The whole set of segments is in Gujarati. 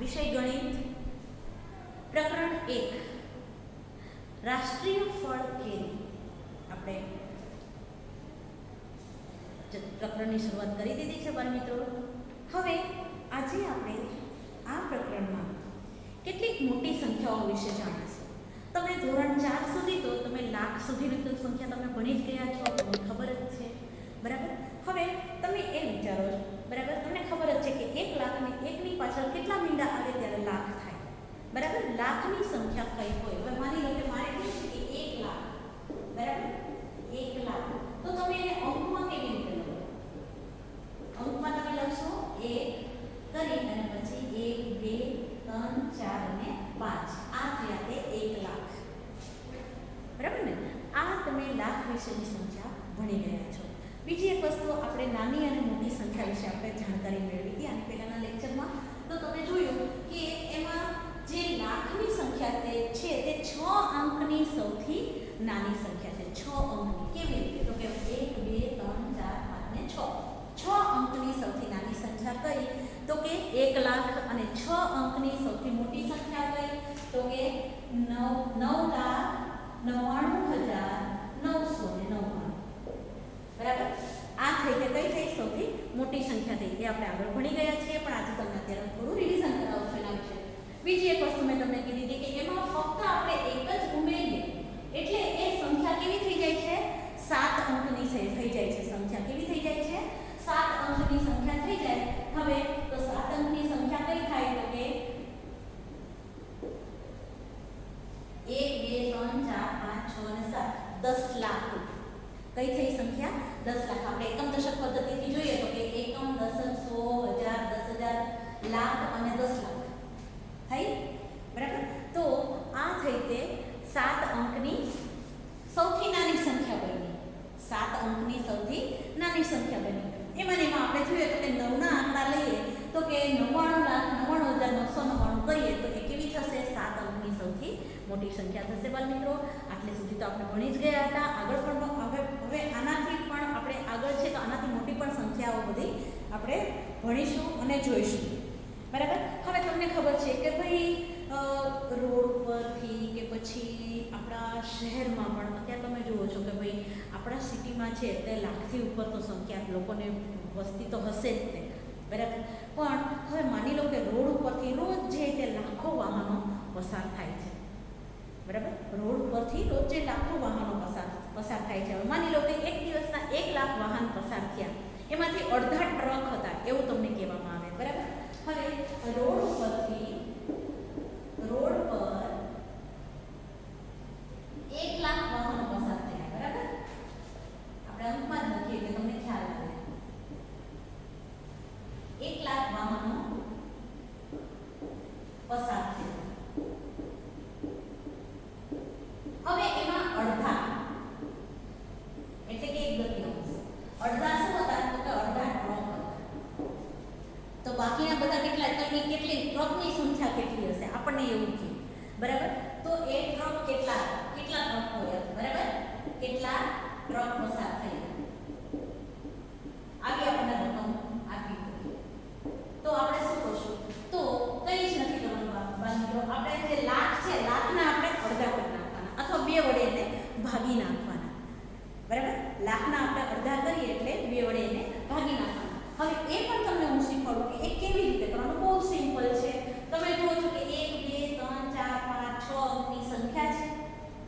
વિષય ગણિત, પ્રકરણ 1 રાષ્ટ્રીય ફળ કેરી. આપણે પ્રકરણની શરૂઆત કરી દીધી છે બાળ મિત્રો. હવે આજે આપણે આ પ્રકરણમાં કેટલીક મોટી સંખ્યાઓ વિશે જાણીશું. તમે ધોરણ 4 સુધી તો તમે લાખ સુધીની તો સંખ્યા તમે ભણી જ ગયા છો, તમને ખબર જ છે, બરાબર. હવે તમે એ વિચારો, બરાબર, તમને ખબર જ છે કે 1 લાખ અને 1 ની પાછળ કેટલા મીંડા આવે ત્યારે લાખ થાય, બરાબર. લાખની સંખ્યા કઈ હોય? હવે માની લો કે મારે કહ્યું છે કે 1 લાખ, બરાબર, 1 લાખ. તો તમે એને અંકમાં કેવી રીતે લો? અંકમાં તમે લખશો 1 કરી અને પછી 1 2 3 4 અને 5. આ થયા તે 1 લાખ, બરાબર ને? આ તમે લાખ વિશેની સંખ્યા ભણી ગયા છો. બીજી એક વસ્તુ, આપણે નાની અને મોટી સંખ્યા વિશે આપણે જાણકારી મેળવી હતી આની પહેલાના લેક્ચરમાં. તો તમે જોયું કે એમાં જે લાખની સંખ્યા તે છે તે 6 અંકની સૌથી નાની સંખ્યા છે. 6 અંકની. કેવી રીતે? તો કે 1 2 3 4 5 ને 6. 6 અંકની સૌથી નાની સંખ્યા કઈ? તો કે 1 લાખ. અને 6 અંકની સૌથી મોટી સંખ્યા કઈ? તો કે 9,99,999. બરાબર. આ થઈ કે કઈ થઈ? સૌથી મોટી સંખ્યા થઈ. એ આપણે આગળ ભણી ગયા છીએ, પણ આજે તમને અત્યારે થોડું રિવિઝન કરાવું છું એના વિશે. બીજી એક વસ્તુ મેં તમને કીધી હતી કે એમાં ફક્ત આપણે એક જ ઉમેરીએ એટલે એ સંખ્યા કેવી થઈ જાય છે? 7 અંકની થઈ જાય છે. સંખ્યા કેવી થઈ જાય છે? 7 અંકની સંખ્યા થઈ જાય. હવે તો 7 અંકની સંખ્યા કઈ થાય? તો કે 1 2 3 4 5 6 અને 7. 10 લાખ. કઈ થઈ સંખ્યા? 10 લાખ. આપણે એકમ દશક પદ્ધતિથી જોઈએ તો કે એકમ, દશક, 100, 1000, 10,000, લાખ અને 10 લાખ થઈ, બરાબર. તો આ થઈ તે 7 અંકની સૌથી નાની સંખ્યા બની. 7 અંકની સૌથી નાની સંખ્યા બની. એમાં આપણે જોઈએ તો કે 9 ના આંકડા લઈએ તો કે 99,99,999 કરીએ તો એ કેવી થશે? 7 અંકની સૌથી મોટી સંખ્યા થશે બાળ મિત્રો. આટલે સુધી તો આપણે ભણી જ ગયા હતા. આગળ પણ હવે આનાથી પણ આપણે આગળ છે તો આનાથી મોટી પણ સંખ્યાઓ બધી આપણે ભણીશું અને જોઈશું, બરાબર. હવે તમને ખબર છે કે ભાઈ રોડ પરથી કે પછી આપણા શહેરમાં પણ અત્યારે તમે જુઓ છો કે ભાઈ આપણા સિટીમાં છે તે લાખથી ઉપર તો સંખ્યા લોકોને વસ્તી તો હશે જ તે, બરાબર. પણ હવે માની લો કે રોડ ઉપરથી રોજ જે તે લાખો વાહનો પસાર થાય છે, બરાબર. રોડ પરથી રોજ જે લાખો વાહનો પસાર થાય છે. હવે માની લો કે એક દિવસના 1 લાખ વાહન પસાર થયા, એમાંથી અડધા ટ્રક હતા એવું તમને કહેવામાં આવે, બરાબર. હવે રોડ પર 1 લાખ વાહનો પસાર થયા, બરાબર. આપણે અંકમાં જ લખીએ કે તમને ખ્યાલ આવે. 1 લાખ વાહનો પસાર થયા. હવે એમાં અડધા એટલે કે 1/3 અડધા શું હતા? તો કે અડધા ટ્રક હતા. તો બાકીના બધા કેટલા? તો કેટલી ટ્રકની સંખ્યા કેટલી હશે? આપણને એવું છે, બરાબર. તો એ ટ્રક કેટલા ટ્રક હોય, બરાબર. કેટલા ટ્રક પસાર થયા? આવી આપણને રકમ આપી હોય તો આપણે શું કરશું? તો કંઈ જ નથી કરવાનું મિત્રો. આપણે જે લાખ છે, લાખના આપણે અડધા કરી નાખવાના અથવા 2 વડે એને ભાગી નાખવાના, બરાબર. લાખના આપણે અડધા કરીએ એટલે 2 વડે એને ભાગી નાખવાના. હવે એ પણ તમને હું શીખવાડું કે એ કેવી રીતે કરવાનું. બહુ સિમ્પલ છે. તમે જુઓ છો કે 1 2 3 4 5 6 અંકની સંખ્યા છે,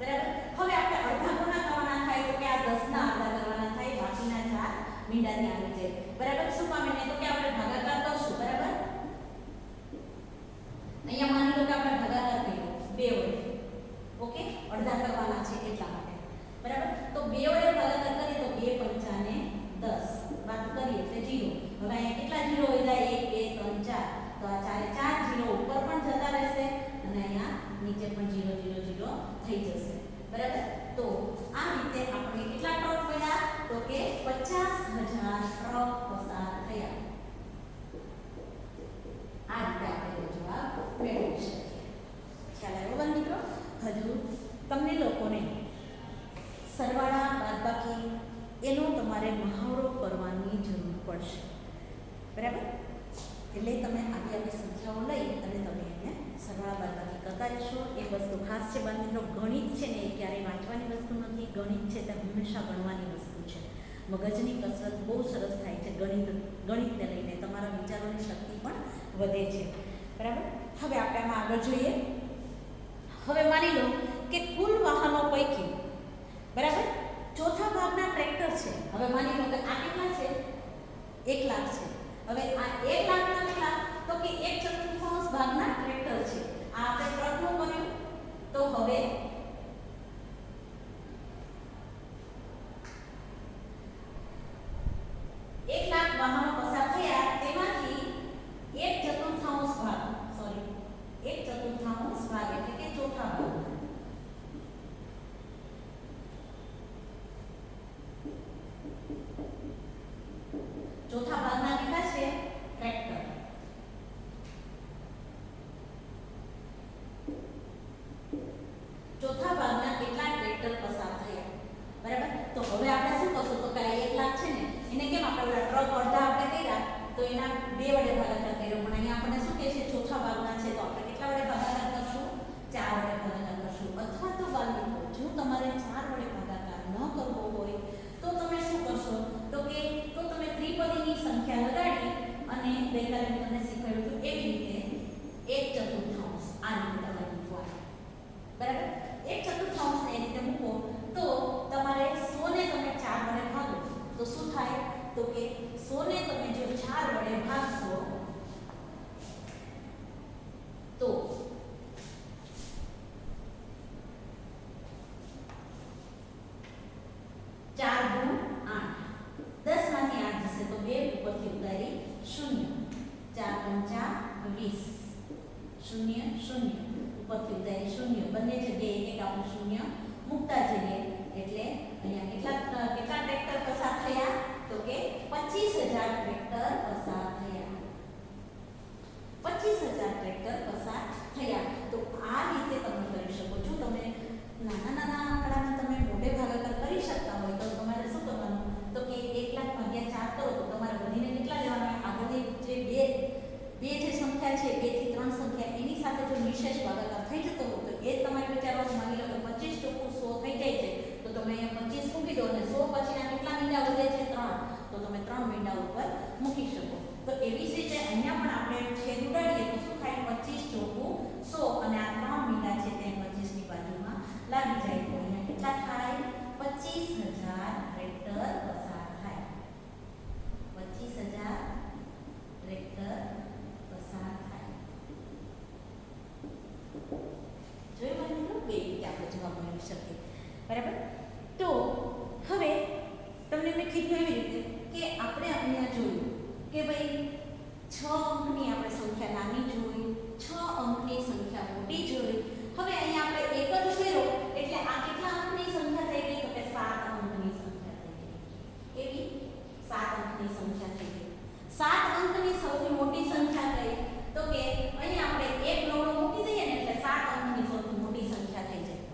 બરાબર. હવે આપણે અડધા કોના કરવાના થાય? તો કે આ 10 ના અડધા કરવાના થાય. બાકીના 4 મીંડાની આવી જાય, બરાબર. શું પામે ને? તો કે આપણે ભાગાકાર કરશું, બરાબર. અહીંયા માની લો કે આપણે ભાગાકાર કર્યો 2 વડે, ઓકે. અડધા કરવાના છે એટલા માટે, બરાબર. તો 2 વડે ભાગાકાર કરીએ તો 2 પંચા ને 10 બાદ કરીએ એટલે 0. હવે અહીંયા કેટલા 0 હોય જાય? 1 2 3 4. તો આ 4 0 ઉપર પણ જતા રહેશે અને અહીંયા નીચે પણ 0 0 0 થઈ જશે, બરાબર. તો આ રીતે આપણે કેટલા ટ્રક મળ્યા? તો કે 50,000 ટ્રક પસાર થયા. આ રીતે આપણે જવાબ મેળવી શકીએ. ખ્યાલ આવ્યો મિત્રો? હજુ તમને લોકોને સરવાળા બાદબાકી એનો તમારે મહાવરો કરવાની જરૂર પડશે, બરાબર. એટલે તમે આવી સંખ્યા સંખ્યાઓ લઈ અને તમે એને સરવાળા બાદબાકી કરતા રહેશો. એક વસ્તુ ખાસ છે બાળ મિત્રો, ગણિત છે ને એ ક્યારેય વાંચવાની વસ્તુ નથી. ગણિત છે તે હંમેશા ગણવાની વસ્તુ છે. મગજની કસરત બહુ સરસ થાય છે ગણિતને લઈને. તમારા વિચારોની શક્તિ પણ વધે છે. બરાબર. હવે આપણે આમાં આગળ જોઈએ. હવે માની લો કે કુલ વાહનો પૈકી બરાબર ચોથા ભાગના ટ્રેક્ટર છે. હવે માની લો કે આ કેટલા છે? 1 લાખ છે. હવે આ 1 લાખના કેટલા? તો કે 1/4 ભાગના ટ્રેક્ટર છે. આ આપણે ટ્રકનું કર્યું. તો હવે 1 લાખ વાહનો પસાર થયા, તેમાંથી 1/4 ભાગ, સોરી 1/4 ભાગ એટલે કે ચોથા ભાગ, ચોથા ભાગના કેટલા છે? ટ્રેક્ટર. ચોથા ભાગના કેટલા ટ્રેક્ટર પસાર થયા? બરાબર. તો હવે આપણે શું કરશું? તો પેલા 1 લાખ છે ને એને કેમ આપણે ટ્રક અડધા આપણે કર્યા તો એના 2 વડે ભાગાકાર કર્યો, પણ અહીંયા આપણને શું કહે છે? ચોથા ભાગના છે તો આપણે કેટલા વડે ભાગાકાર કરશું? 4 વડે ભાગાકાર કરશું. અથવા તો બાળ મિત્રો, જો તમારે 4 વડે ભાગાકાર ન કરવો હોય તો તમે શું કરશો? તો તમે ત્રિપદીની સંખ્યા લગાડી અને ગઈકાલે મેં તમને શીખવાડ્યું હતું એવી રીતે 1/4 આ રીતે તમે મૂકવાનું. બરાબર. 1/4 ને એ રીતે મૂકો તો તમારે 100 ને તમે 4 વડે ભાગો તો શું થાય? તો કે 100 ને તમે જો 4 વડે ભાગશો તો 4 × 8, 10 માંથી 8 જશે તો 2 ઉપરથી ઉતારી 0, 4 × 5 20, 0 0 ઉપરથી ઉતારી 0, બંને જગ્યાએ એક આપણું 0 મૂકતા જઈએ એટલે અહીંયા કેટલા ટ્રેક્ટર પસાર થયા? તો કે 25,000 ટ્રેક્ટર પસાર થયા. 25,000 ટ્રેક્ટર પસાર થયા. તો આ રીતે તમે કરી શકો છો. તમે નાના આંકડાને તમે મોટે ભાગાકાર કરી શકતા હોય તો તમારે શું કરવાનું? તો કે 1 લાખ ભાગ્યા 4 કરો તો તમારે વધીને કેટલા લેવાના? આગળની જે બે જે સંખ્યા છે, 2 થી 3 સંખ્યા, એની સાથે જો નિશેષ ભાગાકાર થઈ જતો હોય તો એ તમારે વિચારવાનું. માની લો કે 25 × 100 થઈ જાય છે તો તમે અહીંયા 25 મૂકી દો અને 100 પછીના કેટલા મીંડા વધે છે? 3. તો તમે 3 મીંડા ઉપર મૂકી શકો. તો એવી જ રીતે અહીંયા પણ આપણે છેદ ઉડાડીએ તો શું થાય? 25 × 100 અને આ 3 મીંડા છે તે 25 ની બાજુમાં લાગી જાય તો અહીંયા કેટલા થાય? 25,000 ટ્રેક્ટર પસાર થાય. 25,000 ટ્રેક્ટર પસાર થાય. જોયું મિત્રો? બે રીતે આપણે જવાબ મેળવી શકીએ. બરાબર. તો હવે તમને મેં કીધું એવી રીતે કે આપણે અહીંયા જોયું કે ભાઈ 6 અંકની આપણે સંખ્યા નાની જોઈ, 6 અંકની સંખ્યા મોટી જોઈ. હવે અહીંયા આપણે એક જ ઉમેરો એટલે આ કેટલા અંકની સંખ્યા થઈ ગઈ? તો કે 7 અંકની સંખ્યા થઈ ગઈ. કેવી? 7 અંકની સંખ્યા થઈ ગઈ. 7 અંકની સૌથી મોટી સંખ્યા કઈ? તો કે અહીંયા આપણે એક નવડો મૂકી દઈએ ને એટલે 7 અંકની સૌથી મોટી સંખ્યા થઈ જાય.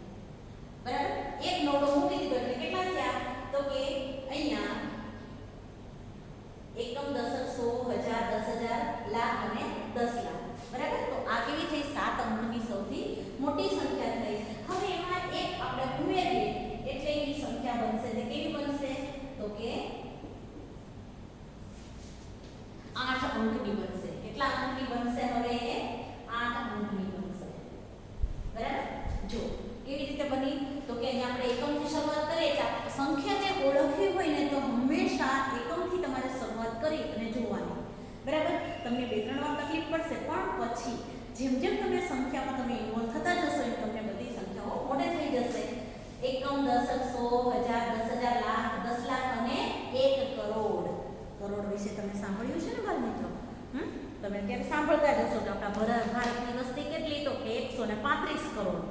બરાબર. એક નવડો મૂકી દીધો એટલે કેટલા થયા? તો કે અહીંયા એકમ, દશક, 100, 1000, 10,000, લાખ અને 10 લાખ. બરાબર. તો આ કેવી થઈ? 7 અંકની સૌથી મોટી સંખ્યા થઈ. હવે એમાં એક આપણે ઉમેરીએ એટલે એની સંખ્યા બનશે. તે કેવી બનશે? તો કે 8 અંકની બનશે. કેટલા અંકની બનશે? હવે 8 અંકની બનશે. બરાબર. જો કેવી રીતે બની? તો કે અહીંયા આપણે એકમથી શરૂઆત કરીએ એટલે સંખ્યાને ઓળખવી હોય ને તો હંમેશા એકમથી તમારે શરૂઆત કરી અને જોવાની. બરાબર. તમને 2-3 વાર તકલીફ પડશે પણ પછી જેમ જેમ તમે સંખ્યામાં તમે ઇન્વોલ્વ થતા જશો એમ તમને બધી સંખ્યાઓ મોડે થઈ જશે. એકમ, દશક, 100, 1000, 10,000, લાખ, 10 લાખ અને 1 કરોડ. કરોડ વિશે તમે સાંભળ્યું છે ને બાળ મિત્રો? તમે અત્યારે સાંભળતા જશો કે આપણા ભારતની વસ્તી કેટલી? તો કે 135 કરોડ.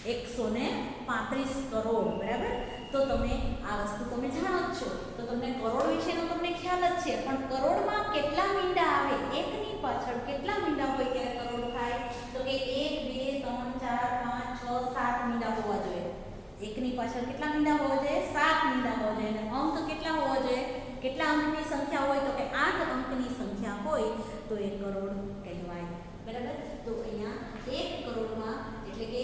135 કરોડ. બરાબર. તો તમે આ વસ્તુ તમે જાણો જ છો તો તમને કરોડ વિશેનો તમને ખ્યાલ જ છે. પણ કરોડમાં કેટલા મીંડા આવે? એકની પાછળ કેટલા મીંડા હોય ત્યારે કરોડ થાય? તો કે 1, 2, 3, 4, 5, 6, 7 મીંડા હોવા જોઈએ. એકની પાછળ કેટલા મીંડા હોવા જોઈએ? 7 મીંડા હોવા જોઈએ. અને અંક કેટલા હોવા જોઈએ? કેટલા અંકની સંખ્યા હોય? તો કે 8 અંકની સંખ્યા હોય તો એ કરોડ કહેવાય. બરાબર. તો અહીંયા 1 કરોડમાં એટલે કે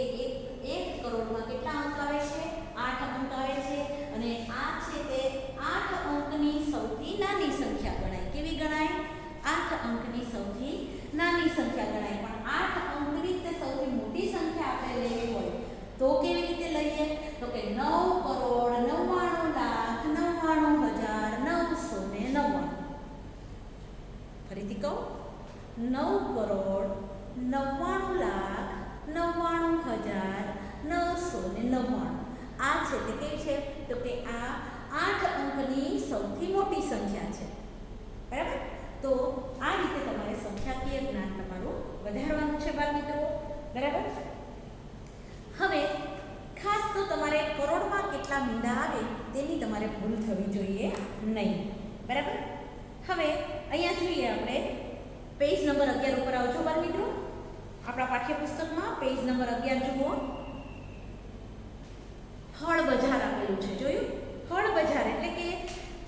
એક કરોડમાં કેટલા અંક આવે છે? 8 અંક આવે છે. અને આ છે તે 8 અંકની સૌથી નાની સંખ્યા ગણાય. કેવી ગણાય? 8 અંકની સૌથી નાની સંખ્યા ગણાય. પણ 8 અંકની તે સૌથી મોટી સંખ્યા આપણે લેવી હોય તો કેવી રીતે લઈએ? તો કે 9,99,99,999. ફરીથી કહું, 9,99,99,999. આ છે તે કેવી છે? તો કે આ 8 અંકની સૌથી મોટી સંખ્યા છે. બરાબર. તો આ રીતે તમારે સંખ્યાકીય જ્ઞાન તમારું વધારવાનું છે બાળ મિત્રો. બરાબર. હવે ખાસ તો તમારે કરોડમાં કેટલા મીંડા આવે તેની તમારે ભૂલ થવી જોઈએ નહીં. બરાબર. હવે અહીંયા જોઈએ આપણે પેજ નંબર 11 ઉપર આવજો બાળ મિત્રો. આપણા પાઠ્યપુસ્તકમાં પેજ નંબર 11 જુઓ. ફળ બજાર આપેલું છે. જોયું? ફળ બજાર એટલે કે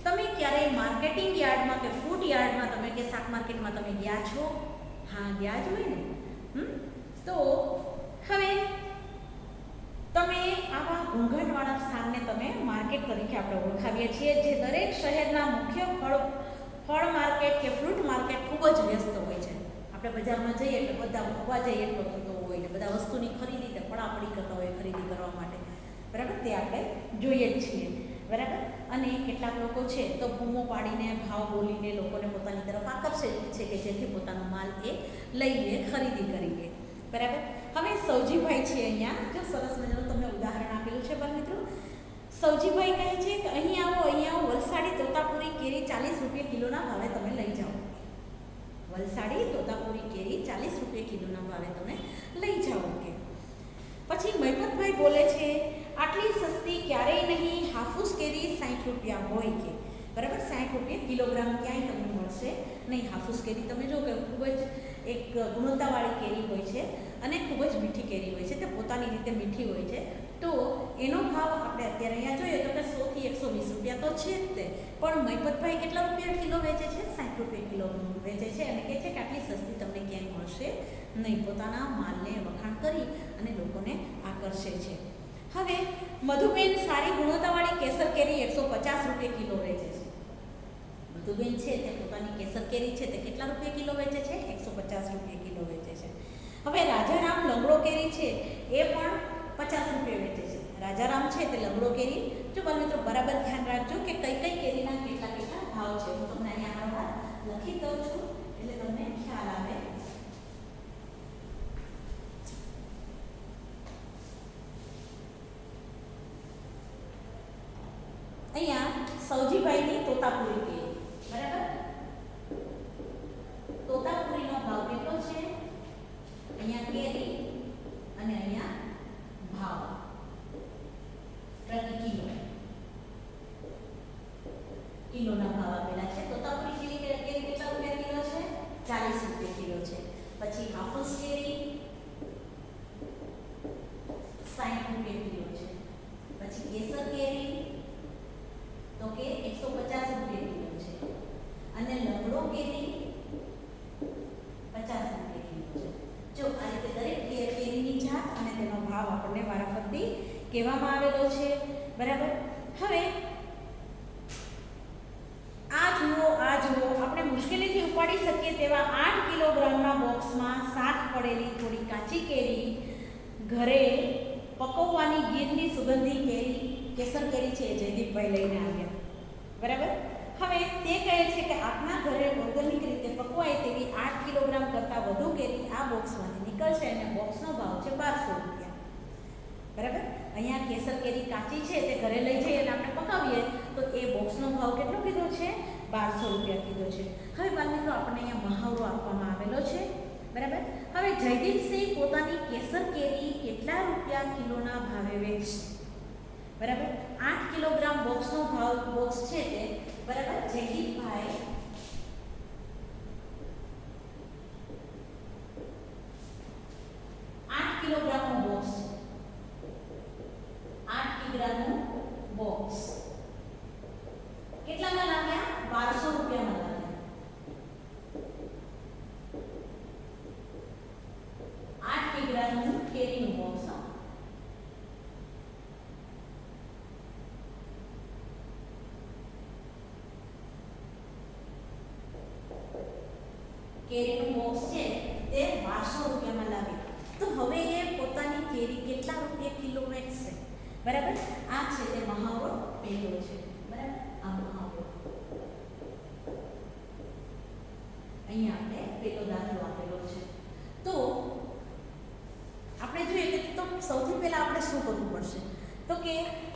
તમે ક્યારેય માર્કેટિંગ યાર્ડમાં કે ફ્રૂટ યાર્ડમાં તમે કે શાક માર્કેટમાં તમે ગયા છો? હા, ગયા જ હોય ને. તો હવે તમે આવા ઘોંઘાટવાળા સ્થાનને તમે માર્કેટ તરીકે આપણે ઓળખાવીએ છીએ, જે દરેક શહેરના મુખ્ય ફળ માર્કેટ કે ફ્રૂટ માર્કેટ ખૂબ જ વ્યસ્ત હોય છે. આપણે બજારમાં જઈએ એટલે બધા અવાજ એટલો થતો હોય ને બધા વસ્તુની ખરીદી તે પડાપડી કરતા હોય ખરીદી કરવા માટે. બરાબર. તે આપણે જોઈએ જ છીએ. બરાબર. અને કેટલાક લોકો છે તો બૂમો પાડીને ભાવ બોલીને લોકોને પોતાની તરફ આકર્ષે છે કે જેથી પોતાનો માલ એ લઈ લે, ખરીદી કરી લે. બરાબર. હવે સૌજીભાઈ છે અહીંયા, જો સરસ મજાનું તમને ઉદાહરણ આપેલું છે બાળ મિત્રો. સૌજીભાઈ કહે છે કે અહીં આવો, વલસાડી તોતાપુરી કેરી 40 રૂપિયા કિલોના ભાવે તમે લઈ જાઓ. વલસાડી તોતાપુરી કેરી 40 રૂપિયા કિલોના ભાવે તમે લઈ જાઓ. કે પછી મહિપતભાઈ બોલે છે, આટલી સસ્તી ક્યારેય નહીં, હાફૂસ કેરી 60 રૂપિયા હોય. કે બરાબર. 60 રૂપિયા કિલોગ્રામ ક્યાંય તમને મળશે નહીં. હાફૂસ કેરી તમે જો કે ખૂબ જ એક ગુણવત્તાવાળી કેરી હોય છે અને ખૂબ જ મીઠી કેરી હોય છે. તે પોતાની રીતે મીઠી હોય છે. તો એનો ભાવ આપણે અત્યારે અહીંયા જોઈએ તો કે 100 થી 120 રૂપિયા તો છે જ તે. પણ મહિપતભાઈ કેટલા રૂપિયા કિલો વેચે છે? 60 રૂપિયા કિલો વેચે છે અને કહે છે કે આટલી સસ્તી તમને ક્યાંય મળશે નહીં. પોતાના માલને વખાણ કરી અને લોકોને આકર્ષે છે. હવે મધુબેન સારી ગુણવત્તાવાળી કેસર કેરી 150 રૂપિયા કિલો વેચે છે. મધુબેન છે તે પોતાની કેસર કેરી છે તે કેટલા રૂપિયા કિલો વેચે છે? 150 રૂપિયા કિલો વેચે છે. હવે રાજારામ લંગડો કેરી છે એ પણ 50 રૂપિયા વેચે છે. રાજારામ છે તે લંગડો કેરી, જો બાળ મિત્રો બરાબર ધ્યાન રાખજો કે કઈ કઈ કેરીના કેટલા કેટલા ભાવ છે. હું તમને અહીંયા લખી દઉં છું એટલે તમને ખ્યાલ આવે. અહીંયા સૌજીભાઈની તોતાપુરી કેરી. બરાબર. તોતાપુરીનો ભાવ કેટલો છે? અહીંયા કેરી અને અહીંયા ભાવ પ્રતિ કિલોના ભાવ આપેલા છે. તોતાપુરી કેરી કેટલા રૂપિયા કિલો છે? 40 રૂપિયા કિલો છે. પછી હાફૂસ કેરી 60 રૂપિયા કિલો છે. પછી કેસર કેરી તો કે 150 રૂપિયા કિલો છે. અને લંગડો કેરી 50 રૂપિયા કિલો છે. જો આ રીતે દરેક કેરીની જાત અને તેનો ભાવ આપણને વારાફરતી કહેવામાં આવેલો છે. બરાબર. હવે આ જુઓ આપણે મુશ્કેલીથી ઉપાડી શકીએ તેવા 8 કિલોગ્રામના બોક્સમાં સાફ પડેલી થોડી કાચી કેરી ઘરે પકવવાની ગીરની સુગંધી કેરી કેસર કેરી છે જયદીપભાઈ લઈને આવ્યા. બરાબર. હવે તે કહે છે કે આપના ઘરે ઓર્ગેનિક રીતે પકવાય તેવી 8 કિલોગ્રામ કરતાં વધુ કેરી આ બોક્સમાંથી નીકળશે અને બોક્સનો ભાવ છે 1200 રૂપિયા. બરાબર. અહીંયા કેસર કેરી કાચી છે તે ઘરે લઈ જઈએ અને આપણે પકાવીએ તો એ બોક્સનો ભાવ કેટલો કીધો છે? 1200 રૂપિયા કીધો છે. હવે બાળ મિત્રો આપણને અહીંયા મહાવરો આપવામાં આવેલો છે. બરાબર. હવે જયદીપસિંહ પોતાની કેસર કેરી કેટલા રૂપિયા કિલોના ભાવે વેચશે? બરાબર. 8 કિલોગ્રામ બોક્સનો ભાવ બોક્સ છે તે બરાબર જયદીપભાઈ 8 કિલોગ્રામનો બોક્સ છે. 8 કિલોગ્રામનું બોક્સ કેટલામાં લાવ્યા? 1200 રૂપિયામાં લાવ્યા. કેરીનું બોક્સ છે તે 1200 રૂપિયામાં લાવ્યા. તો હવે એ પોતાની કેરી કેટલા રૂપિયા કિલો વેચશે? બરાબર. આ છે તે મહાવરો પહેલો છે. બરાબર. આ મહાવરો અહીંયા આપણે પેલો દાખલો આપેલો છે. તો આપણે જોઈએ કે તો સૌથી પહેલા આપણે શું કરવું પડશે? તો કે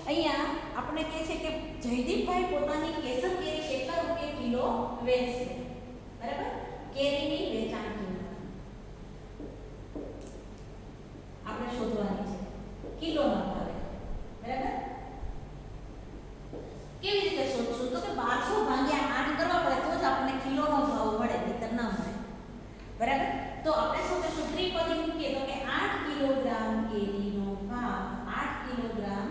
અહીંયા આપણે કહે છે કે જયદીપભાઈ પોતાની કેસર કેરી કેટલા રૂપિયા કિલો વેચશે? બરાબર. કેરીની વેચાણ કિંમત આપણે શોધવાની છે કિલોના ભાવે. બરાબર. કેવી રીતે શોધશું? તો કે 1200 ભાગ્યા 8 કરવા પડે તો જ આપણને કિલોનો ભાવ મળે, નહીંતર ના મળે. બરાબર. તો આપણે શું કરશું? ત્રિપદી મૂકીએ તો કે 8 કિલોગ્રામ કેરીનો ભાવ 8 કિલોગ્રામ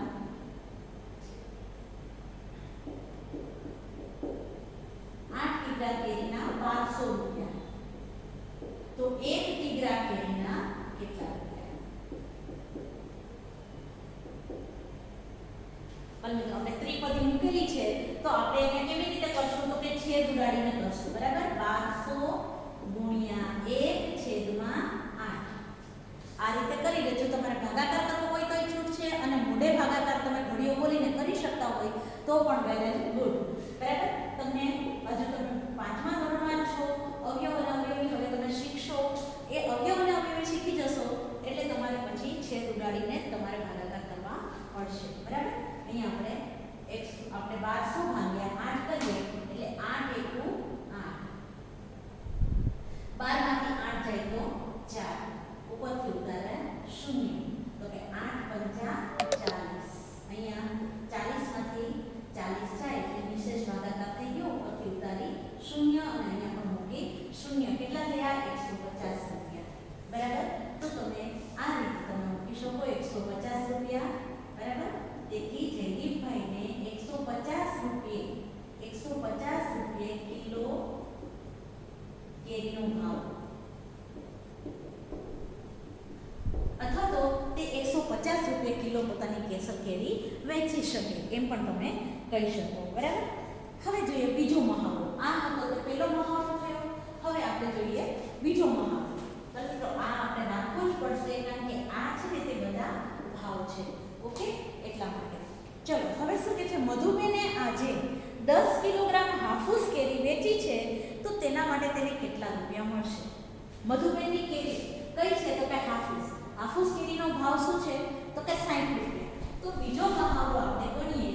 8 કિગ્રા કેરીના 1200 રૂપિયા. તો 1 કિગ્રા કેરીના કેટલા રૂપિયા? અને આપણે ત્રિપદી મૂકેલી છે તો આપણે એને કેવી રીતે કરશું? તો કે છેદ ઉડાડીને કરશું. બરાબર. 1200 ગુણ્યા 1/8. આ રીતે કરી લેજો. તમારે ભાગાકાર કરવો હોય તો છૂટ છે, અને મોઢે ભાગાકાર તમે ઘડીઓ બોલીને કરી શકતા હોય તો પણ વેલ એન્ડ ગુડ. બરાબર. તમને હજુ તમે 5મા ધોરણમાં છો, અવયવ અને અવયવી હવે તમે શીખશો. એ અવયવ અને અવયવી શીખી જશો એટલે તમારે પછી છેદ ઉડાડીને તમારે ભાગાકાર કરવા પડશે. બરાબર. અહીંયા આપણે 1200 ભાગ્યા 8 કરીએ એટલે 8 એકુ 8. 12 માંથી 8 જાય તો 4. ઉપરથી ઉતારે 0. તો કે 8 પંચા 40. અહીંયા 40 માંથી 40 જાય એટલે નિશેષ ભાગાકાર થઈ ગયો. ઉપરથી ઉતારી 0 અને અહીંયા પણ મૂકી 0. કેટલા થયા? 150 રૂપિયા. બરાબર. તો તમે આ રીતે તમે મૂકી શકો 150 રૂપિયા. બરાબર. તેથી જયદીપભાઈને 150 રૂપિયે કિલો કેરીનો ભાવ, અથવા તો તે 150 રૂપિયે કિલો પોતાની કેસર કેરી વેચી શકે એમ પણ તમે કહી શકો. બરાબર. હવે જોઈએ બીજો મહાવરો. આ હતો તો પહેલો મહાવરો થયો. હવે આપણે જોઈએ બીજો મહાવરો. તો આ આપણે રાખવો જ પડશે કારણ કે આ છે ને તે બધા ભાવ છે. ઓકે, એટલા માટે. ચલો હવે શું કહે છે? મધુબેને આજે 10 કિલોગ્રામ હાફૂસ કેરી વેચી છે તો તેના માટે તેને કેટલા રૂપિયા મળશે? મધુબેનની કેરી કઈ છે? તો કે હાફૂસ. હાફૂસ કેરીનો ભાવ શું છે? તો કે 60 રૂપિયા. તો બીજો મહાવરો આપણે ગણીએ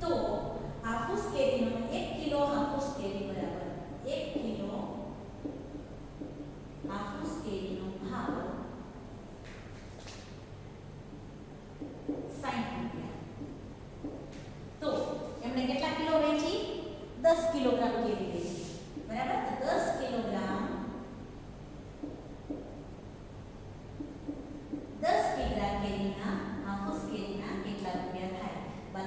તો હાફૂસ કેરીનો 1 કિલો હાફૂસ કેરી બરાબર 1 કિલો હાફૂસ કેરીનો ભાવ 60 રૂપિયા. તો એમણે કેટલા કિલો વેચી? 10 કિલોગ્રામ કેરી વેચી. બરાબર. તો 10 કિલોગ્રામ 10 કિગ્રા કેરીના હાફૂસ કેરીના કેટલા રૂપિયા થાય? મને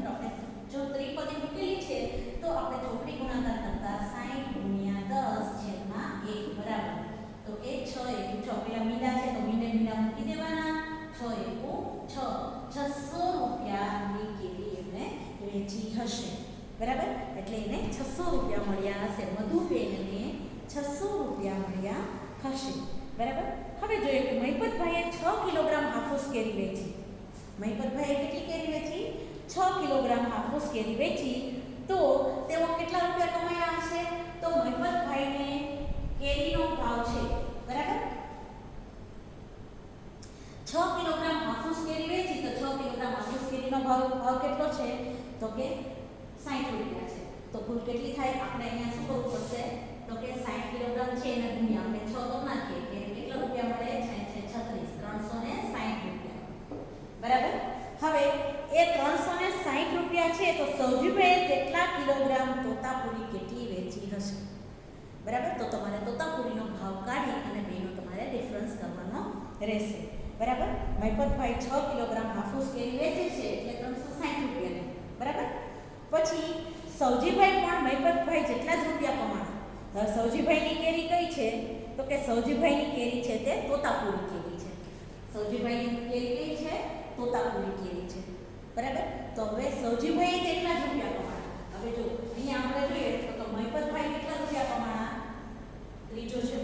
આપણે જો ત્રિપદી મૂકેલી છે તો આપણે ચોકડી ગુણાકાર કરતા 60 ગુણ્યા 10/1 બરાબર. તો કે 6 એકુ 6. પેલા મીંડા છે તો મીંડા મૂકી દેવાના. 6 એકુ 6. 600 રૂપિયાની કેરી એમને વેચી હશે. બરાબર. એટલે એને 600 રૂપિયા મળ્યા હશે. મધુબેનને 600 રૂપિયા મળ્યા હશે. બરાબર. હવે જોઈએ કે મહિપતભાઈએ 6 કિલોગ્રામ હાફૂસ કેરી વેચી. મહિપતભાઈએ કેટલી કેરી વેચી? 6 કિલોગ્રામ હાફૂસ કેરી વેચી. તો તેઓ કેટલા રૂપિયા કમાયા હશે? તો મહિપતભાઈને કેરીનો ભાવ છે. બરાબર. 6 કિલોગ્રામ હાફૂસ કેરી વેચી તો 6 કિલોગ્રામ હાફૂસ કેરીનો ભાવ કેટલો છે? તો કે 60 રૂપિયા છે. તો કુલ કેટલી થાય? આપણે અહીંયા શું કરવું પડશે? તો કે 60 કિલોગ્રામ છે એને ગુણ્યા આપણે 6 તો નાખીએ કે કેટલા રૂપિયા મળે? 36 360 રૂપિયા. બરાબર. હવે એ 360 રૂપિયા છે તો સૌજીભાઈએ કેટલા કિલોગ્રામ તોતાપુરી કેટલી વેચી હશે? બરાબર. તો તમારે તોતાપુરીનો ભાવ કાઢી અને બેનો તમારે ડિફરન્સ કરવાનો રહેશે. બરાબર. મહિપતભાઈ 6 કિલોગ્રામ હાફૂસ કેરી વેચે છે એટલે 360 રૂપિયાને. બરાબર. પછી સૌજીભાઈ પણ મહિપતભાઈ જેટલા જ રૂપિયા કમાણા. હવે સૌજીભાઈની કેરી કઈ છે? તો કે સૌજીભાઈની કેરી છે તે તોતાપુરી કેરી છે. સૌજીભાઈની કેરી કઈ છે? તોતાપુરી કેરી છે. બરાબર. તો હવે સૌજીભાઈએ કેટલા જ રૂપિયા કમાણા? હવે જો અહીંયા આપણે જોઈએ તો મહિપતભાઈ કેટલા રૂપિયા કમાણા? ત્રીજો છે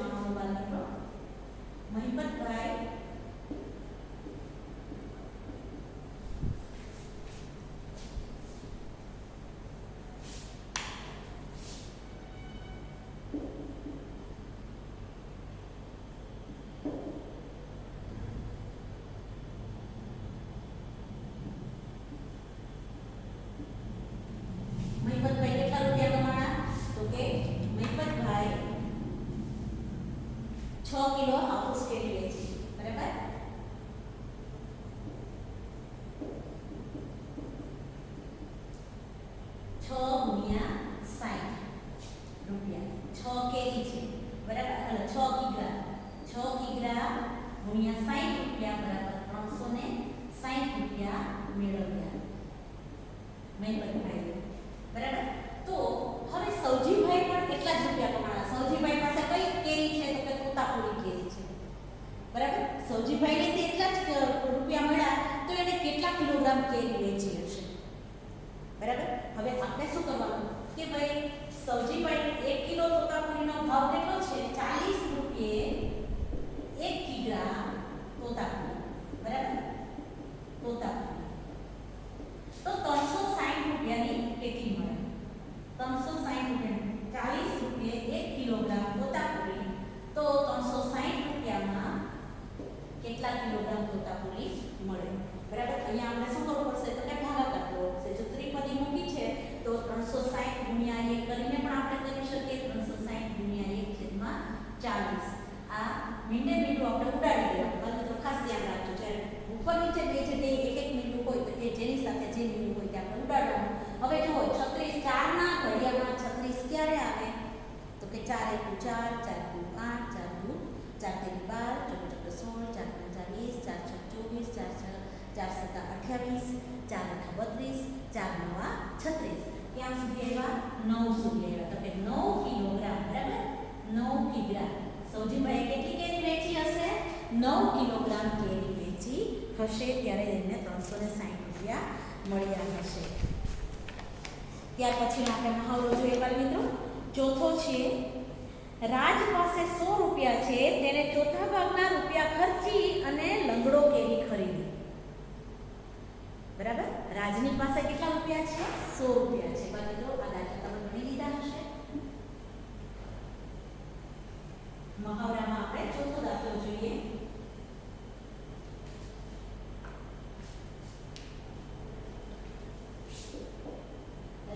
ગુણ્યા 60 રૂપિયા. 6 કેરી છે બરાબર, એટલે 6 કિગ્રા. 6 કિગ્રા ગુણ્યા 60 રૂપિયા બરાબર 360 રૂપિયા મેળવ્યા મહેમદભાઈએ. બરાબર. તો હવે સૌજીભાઈ પણ કેટલા જ રૂપિયા કમાણા? સૌજીભાઈ પાસે કઈ કેરી છે? તો કે તોતાપુરી કેરી છે. બરાબર. સૌજીભાઈને તે એટલા જ રૂપિયા મળ્યા, તો એને કેટલા કિલોગ્રામ કેરી વેચી હશે? બરાબર. હવે આપણે શું કરવાનું કે ભાઈ સૌજીભાઈ 1 કિલો તોતાપુરીનો ભાવ કેટલો છે? 40 રૂપિયે 1 કિગ્રા તોતાપુરી. બરાબર. તોતાપુરી તો 360 રૂપિયાની કેટલી મળે? 360 રૂપિયા 40 રૂપિયે 1 કિલોગ્રામ તોતાપુરી, તો 360 રૂપિયામાં કેટલા કિલોગ્રામ તોતાપુરી મળે? બરાબર. અહીંયા આપણે શું કરવું પડશે? તો કે ભાગાકાર કરવો પડશે. જો ત્રિપદી મૂકી છે તો 360 ગુણ્યા 1 કરીને પણ આપણે કરી શકીએ. 360 ગુણ્યા 1 છેદમાં 40. આ મીંડે મીંડું આપણે ઉડાડી દેવાનું. તો ખાસ ધ્યાન રાખજો, જ્યારે ઉપર નીચે બે છે એક એક મીંડું હોય તો એ જેની સાથે જે મીંડું હોય તે આપણે ઉડાડવાનું. હવે જુઓ 36 4 ના ઘડિયામાં 36 ક્યારે આવે? તો કે 4 × 4 4 × 8 4 × 4 × 12 4 × 16 4 × 5 24 4 × 7 28 4 × 7 32 4 × 9 36. ક્યાં સુધી આવ્યા? 9 સુધી આવ્યા. તો કે 9 કિલોગ્રામ. બરાબર. 9 કિગ્રા. સૌજીભાઈ કેટલી કેરી વેચી હશે? 9 કિલોગ્રામ કેરી વેચી હશે, ત્યારે એમને 360 રૂપિયા મળ્યા હશે. ત્યાર પછીનો આપણે મહાવરો જોઈએ બાળ મિત્રો. ચોથો છે રાજ પાસે 100 રૂપિયા છે, તેને ચોથા ભાગના રૂપિયા ખર્ચી અને લંગડો કેરી ખરીદી. બરાબર. રાજની પાસે કેટલા રૂપિયા છે? 100 રૂપિયા છે. બાળ મિત્રો આ દાખલા તમે ભણી લીધા હશે. મહાવરામાં આપણે ચોથો દાખલો જોઈએ.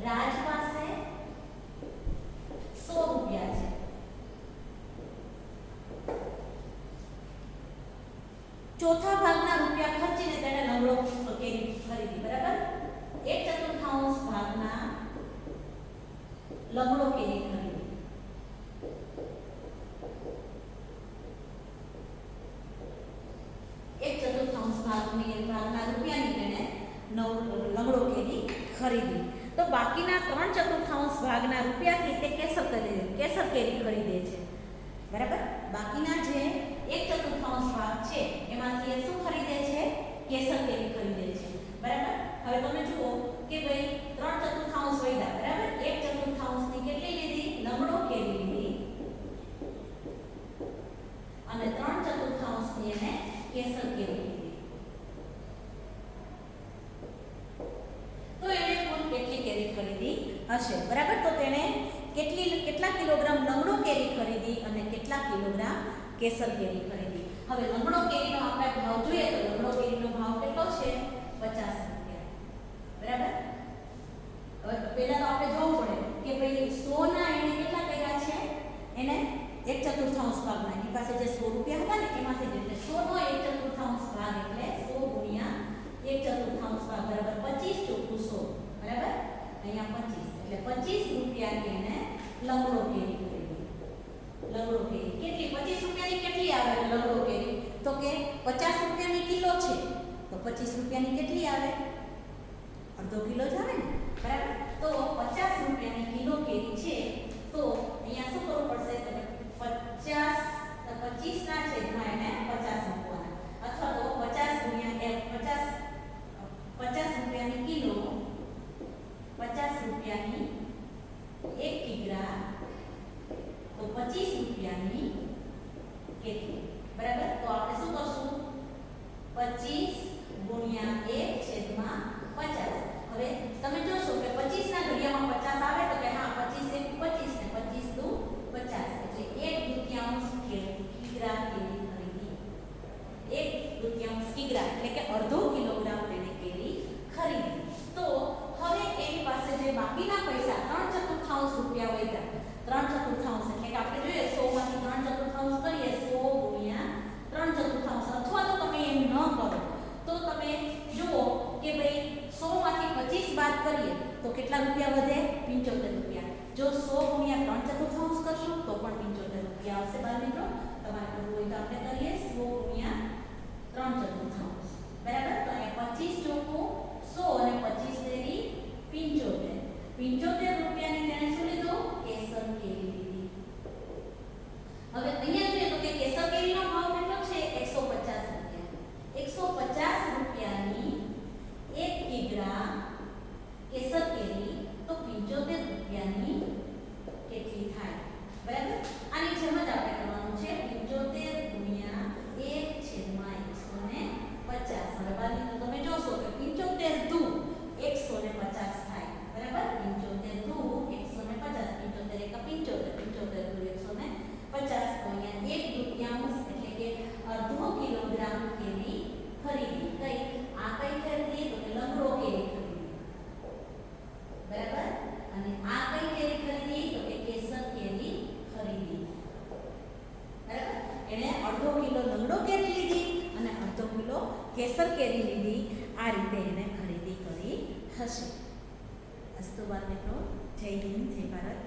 રાજ પાસે 100 રૂપિયા છે, ચોથા ભાગના રૂપિયા ખર્ચીને તેને લંગડો કેરી ખરીદી. બરાબર. 1/4 ભાગના લંગડો કેરી ખરીદી. 1/4 ભાગના રૂપિયાની તેને લંગડો કેરી ખરીદી. તો બાકીના 3/4 ભાગના રૂપિયાથી તે કેસર કેરી ખરીદે છે. બરાબર. બાકીના જે 1/4 ભાગ છે એમાંથી એ શું ખરીદે છે? કેસર કેરી ખરીદે છે. બરાબર. હવે તમે જુઓ કે ભાઈ 3/4 વધ્યા. બરાબર. 1/4 ની કેટલી લીધી? લંગડો કેરી લીધી, અને 3/4 ની એને કેસર કેરી લીધી. તો એને કુલ કેટલી કેરી ખરીદી હશે? બરાબર. તો તેને કેટલા કિલોગ્રામ લંગડો કેરી ખરીદી અને કેટલા કિલોગ્રામ કેસર કેરી ખરીદી? હવે લંગડો કેરીનો આપણે ભાવ જોઈએ તો લંગડો કેરીનો ભાવ કેટલો છે? 50 રૂપિયા. બરાબર. હવે પહેલા તો આપણે જોવું પડે કે ભાઈ 100 ના એને કેટલા કર્યા છે? એને 1/4 ભાગના, એની પાસે જે 100 રૂપિયા હતા ને એમાંથી જ, એટલે 100 નો 1/4 ભાગ એટલે 100 ગુણ્યા 1/4 ભાગ બરાબર 25 ચોખ્ખું 100. બરાબર. અહીંયા 25 એટલે 25 રૂપિયાની એને લંગડો કેરી ખરીદી. લંગડો કેરી કેટલી? 25 રૂપિયાની કેટલી આવે લંગડો કેરી? તો કે 50 રૂપિયાની કિલો છે, તો 25 રૂપિયાની કેટલી આવે? અડધો કિલો જ આવે ને. બરાબર. તો 50 રૂપિયાની કિલો કેરી છે, તો અહીંયા શું કરવું પડશે? તો 25 ના છેદમાં એને 50 મૂકવાના, અથવા તો 50 ગુણ્યા 50 રૂપિયાની કિલો, 50 રૂપિયાની 1 કિગ્રા, તો 25 રૂપિયાની કેટલી? બરાબર. તો આપણે શું કરશું? 25 ગુણ્યા 1 છેદમાં 50. હવે તમે જોશો કે 25 ના ઘડિયામાં 50 આવે તો કે હા 25 × 25 ને 25 દુ 50, એટલે 1/2 કિગ્રા કેરી ખરીદી. 1/2 કિગ્રા એટલે કે અડધો કિલોગ્રામ તેને કેરી ખરીદી. તો હવે એની પાસે જે બાકીના પૈસા 3/4 રૂપિયા વધ્યા. 3/4 એટલે કે આપણે જોઈએ 100 માંથી 3/4 કરીએ, 100 ગુણ્યા 3/4, અથવા તો તમે એમ ન કરો તો તમે જુઓ કે ભાઈ 100 માંથી 25 બાદ કરીએ તો કેટલા રૂપિયા વધે? રૂપિયા. જો 100 ગુણ્યા 3/4 કરશો તો પણ 75 રૂપિયા આવશે બાળ મિત્રો. તમારે કરવું હોય તો આપણે કરીએ 100 ગુણ્યા 3/4. બરાબર. તો અહીંયા 25 ચોકું 100 અને 25 તેરી 75. 75 રૂપિયાની તેણે શું લીધું? કેસર કેરી લીધી. હવે અહીંયા જોઈએ તો કે કેસર કેરીનો ભાવ કેટલો છે? 150 રૂપિયા. 150 રૂપિયાની 1 કિગ્રા કેસર કેરી તો 75 રૂપિયાની કેટલી થાય? બરાબર. આની જેમ જ આપણે કરવાનું છે 75 ગુણ્યા 1/150. હવે બાજુ તમે જોશો કે 75 દુ 150 થાય. બરાબર. 75 દુ 150. 75 એકા 75. 75 દુ 150. તો અહીંયા 1 દુત્યાંશ એટલે કે અડધો કિલોગ્રામ કેરી ખરીદી. કઈ આ કઈ ખરીદી? તો કે લંગડો કેરી ખરીદી. બરાબર. અને આ કઈ કેરી ખરીદી? તો કે કેસર કેરી ખરીદી. બરાબર. એને અડધો કિલો લંગડો કેરી લીધી અને અડધો કિલો કેસર કેરી લીધી. આ રીતે એને ખરીદી કરી હશે. અસ્તુ બાળ મિત્રો. જય હિન્દ, જય ભારત.